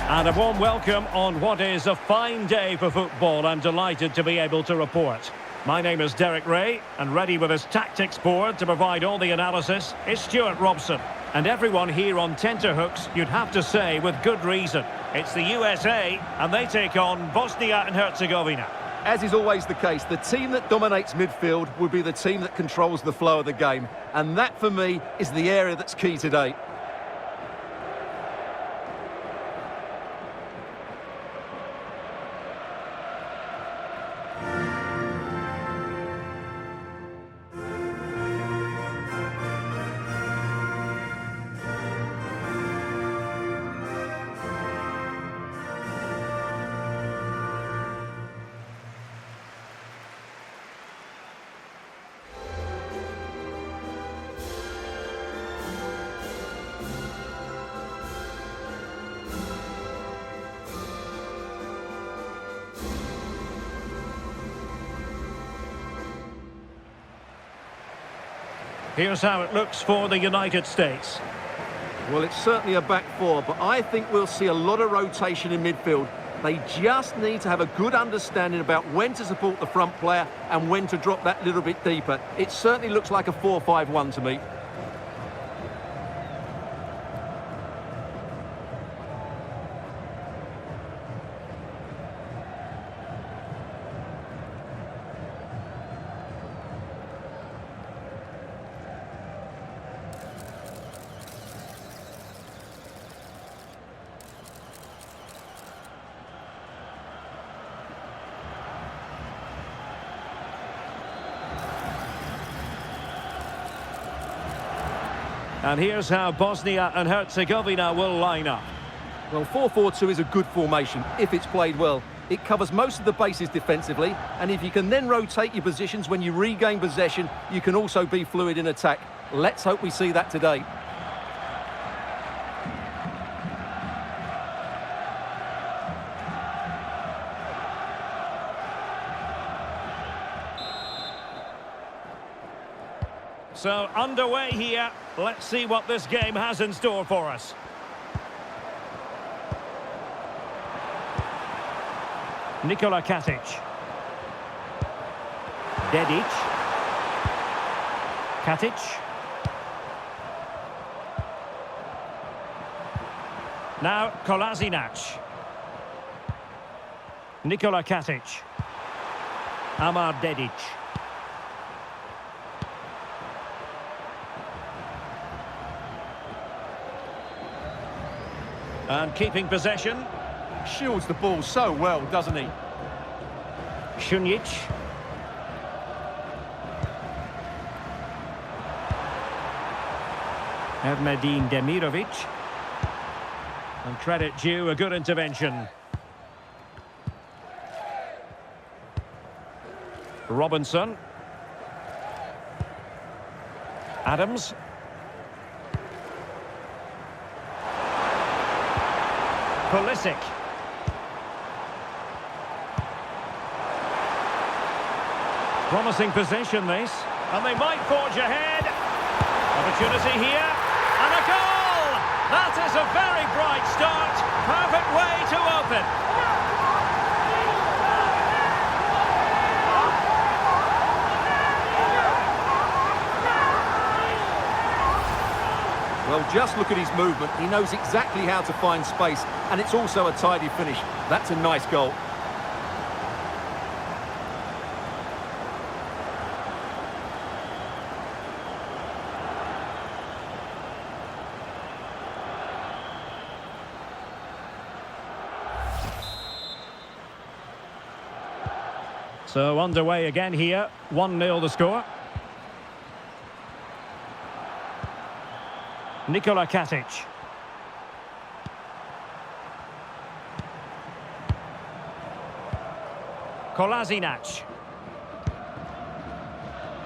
And a warm welcome on what is a fine day for football. I'm delighted to be able to report. My name is Derek Ray, and ready with his tactics board to provide all the analysis is Stuart Robson. And everyone here on tenterhooks, you'd have to say with good reason. It's the USA, and they take on Bosnia and Herzegovina. As is always the case, the team that dominates midfield will be the team that controls the flow of the game. And that, for me, is the area that's key today. Here's how it looks for the United States. Well, it's certainly a back four, but I think we'll see a lot of rotation in midfield. They just need to have a good understanding about when to support the front player and when to drop that little bit deeper. It certainly looks like a 4-5-1 to me. And here's how Bosnia and Herzegovina will line up. Well, 4-4-2 is a good formation if it's played well. It covers most of the bases defensively, and if you can then rotate your positions when you regain possession, you can also be fluid in attack. Let's hope we see that today. So, underway here. Let's see what this game has in store for us. Nikola Katic. Dedic. Katic. Now, Kolasinac. Nikola Katic. Amar Dedic. And keeping possession. Shields the ball so well, doesn't he? Šunjic. Ermedin Demirovic. And credit due, a good intervention. Robinson. Adams. Pulisic. Promising possession this, and they might forge ahead. Opportunity here, and a goal! That is a very bright start. Perfect way to open. Well, just look at his movement. He knows exactly how to find space, and it's also a tidy finish. That's a nice goal. So underway again here, 1-0 the score. Nikola Katic. Kolasinac.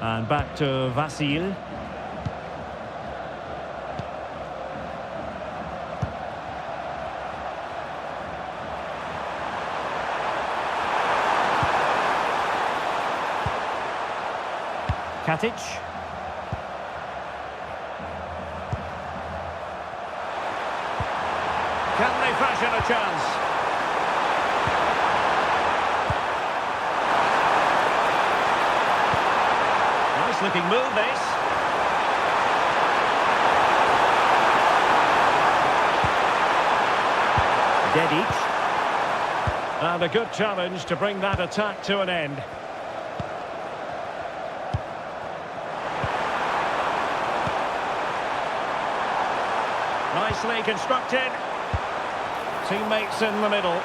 And back to Vasil. Katic. Can they fashion a chance? Nice looking move, this. Dedic. And a good challenge to bring that attack to an end. Nicely constructed. Teammates in the middle. Oh,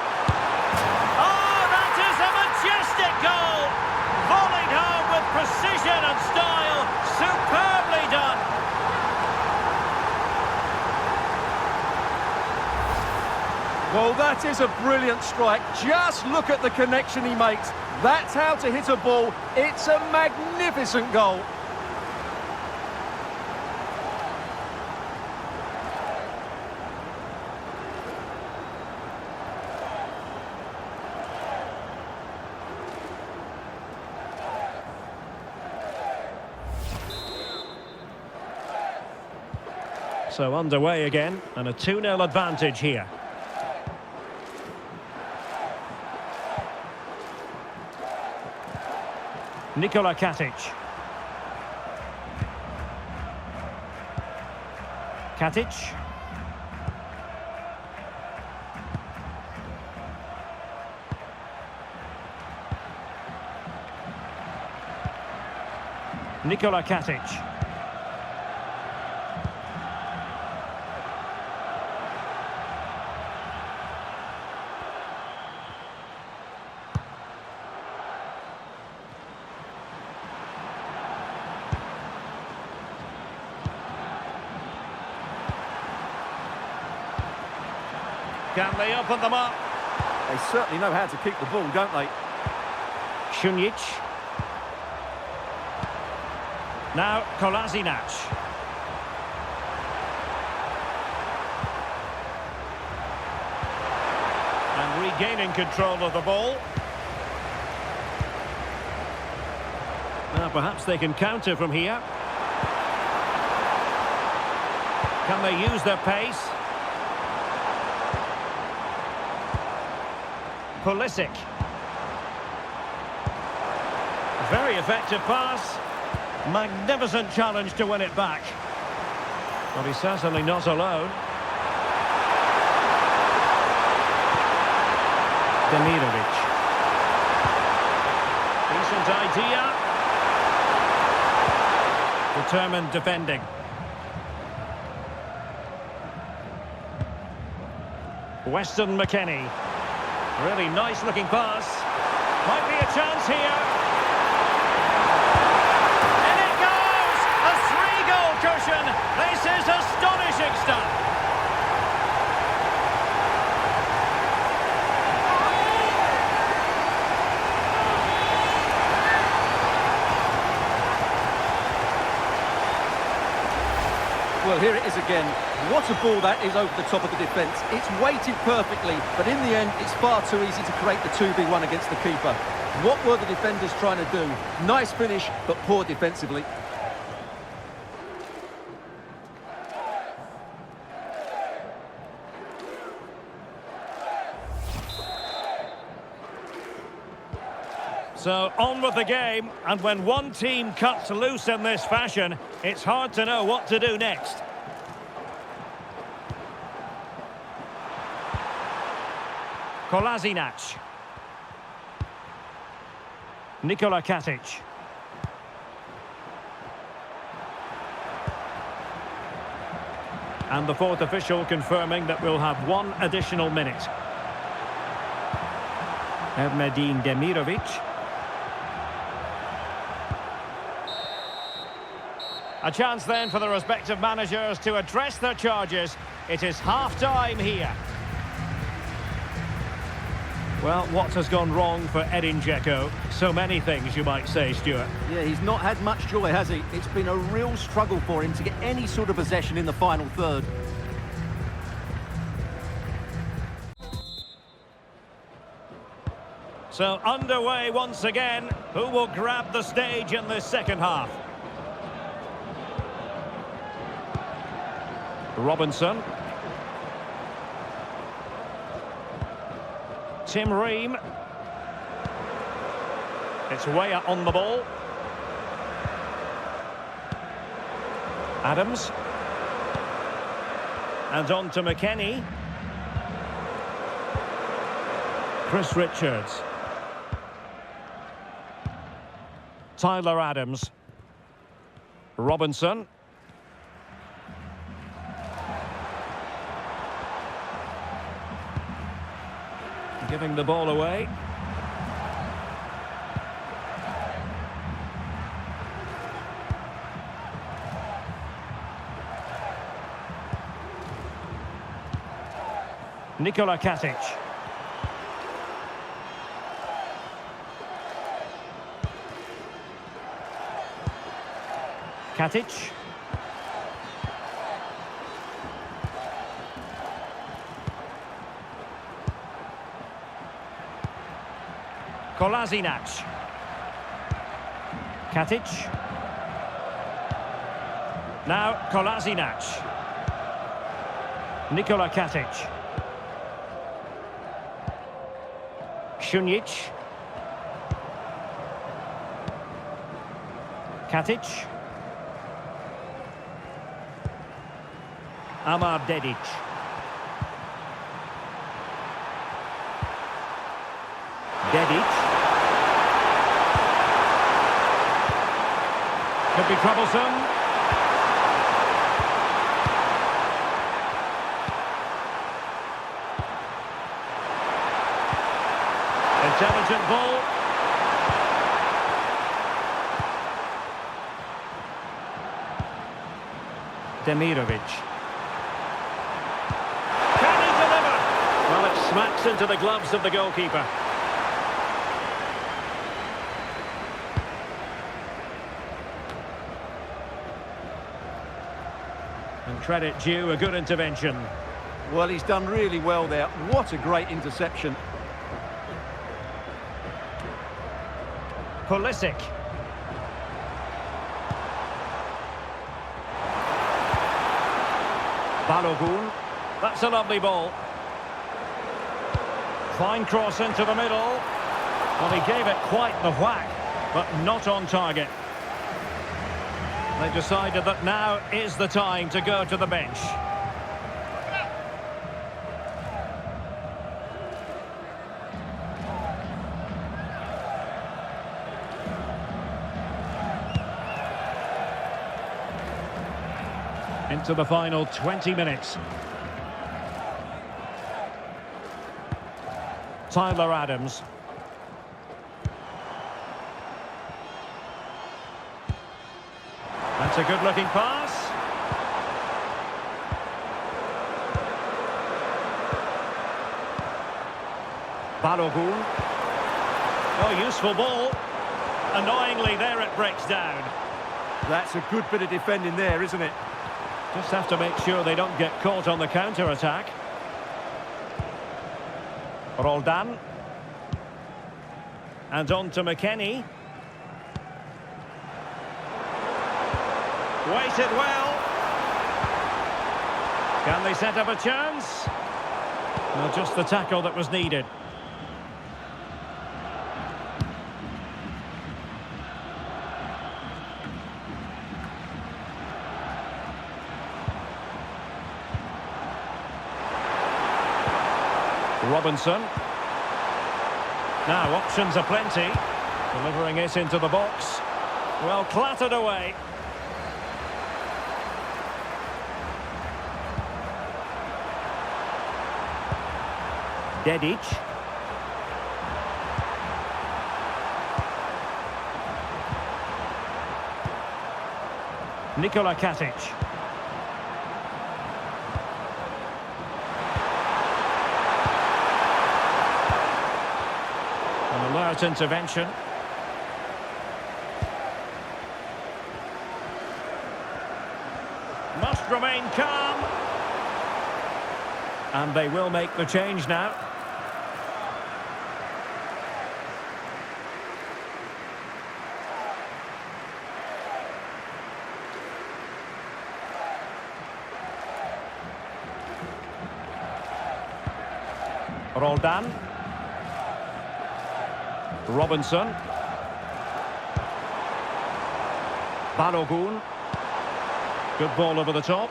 that is a majestic goal! Volleyed home with precision and style. Superbly done. Well, that is a brilliant strike. Just look at the connection he makes. That's how to hit a ball. It's a magnificent goal. So underway again, and a 2-0 advantage here. Nikola Katic. Katic. Nikola Katic. Can they open them up? They certainly know how to keep the ball, don't they? Šunjić. Now Kolasinac. And regaining control of the ball. Now perhaps they can counter from here. Can they use their pace? Pulisic. Very effective pass. Magnificent challenge to win it back. But he's certainly not alone. Demirovic. Decent idea. Determined defending. Weston McKennie. Really nice looking pass. Might be a chance here. And it goes! A 3-goal cushion. This is astonishing stuff. Well, here it is again. What a ball that is over the top of the defence. It's weighted perfectly, but in the end, it's far too easy to create the 2v1 against the keeper. What were the defenders trying to do? Nice finish, but poor defensively. So on with the game, and when one team cuts loose in this fashion, it's hard to know what to do next. Kolasinac. Nikola Katic. And the fourth official confirming that we'll have one additional minute. Erdmedin Demirovic. A chance then for the respective managers to address their charges. It is half-time here. Well, what has gone wrong for Edin Dzeko? So many things, you might say, Stuart. Yeah, he's not had much joy, has he? It's been a real struggle for him to get any sort of possession in the final third. So underway once again. Who will grab the stage in this second half? Robinson. Tim Ream. It's Weah on the ball. Adams. And on to McKennie. Chris Richards. Tyler Adams. Robinson. Giving the ball away. Nikola Katic. Katic. Kolasinac. Katic. Now Kolasinac. Nikola Katic. Šunjic. Katic. Amar Dedic. Dedic. Could be troublesome. Intelligent ball. Demirovic. Can he deliver? Well, it smacks into the gloves of the goalkeeper. And credit due, a good intervention. Well, he's done really well there. What a great interception. Pulisic. Balogun. That's a lovely ball. Fine cross into the middle. Well, he gave it quite the whack, but not on target. They decided that now is the time to go to the bench. Into the final 20 minutes. Tyler Adams. That's a good-looking pass. Balogun. Oh, useful ball. Annoyingly, there it breaks down. That's a good bit of defending there, isn't it? Just have to make sure they don't get caught on the counter-attack. Roldan. And on to McKennie. Waited well. Can they set up a chance? No, just the tackle that was needed. Robinson. Now, options are plenty. Delivering it into the box. Well, clattered away. Dedic. Nikola Katic. An alert intervention. Must remain calm. And they will make the change now. Roldan. Robinson. Balogun. Good ball over the top.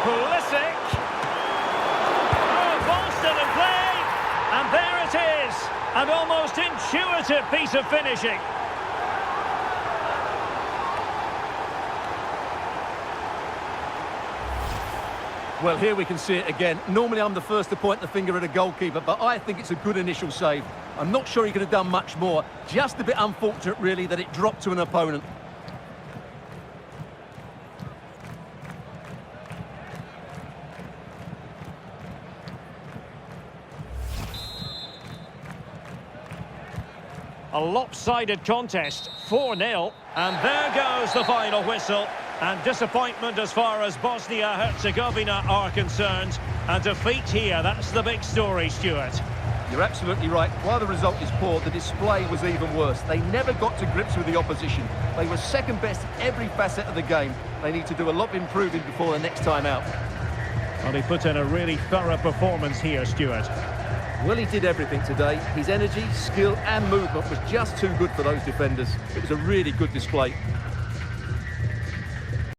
Pulisic. Oh, ball still in play. And there it is. An almost intuitive piece of finishing. Well, here we can see it again. Normally I'm the first to point the finger at a goalkeeper, but I think it's a good initial save. I'm not sure he could have done much more. Just a bit unfortunate, really, that it dropped to an opponent. A lopsided contest, 4-0. And there goes the final whistle. And disappointment as far as Bosnia-Herzegovina are concerned. And defeat here, that's the big story, Stuart. You're absolutely right. While the result is poor, the display was even worse. They never got to grips with the opposition. They were second best in every facet of the game. They need to do a lot of improving before the next time out. Well, he put in a really thorough performance here, Stuart. Well, he did everything today. His energy, skill and movement was just too good for those defenders. It was a really good display.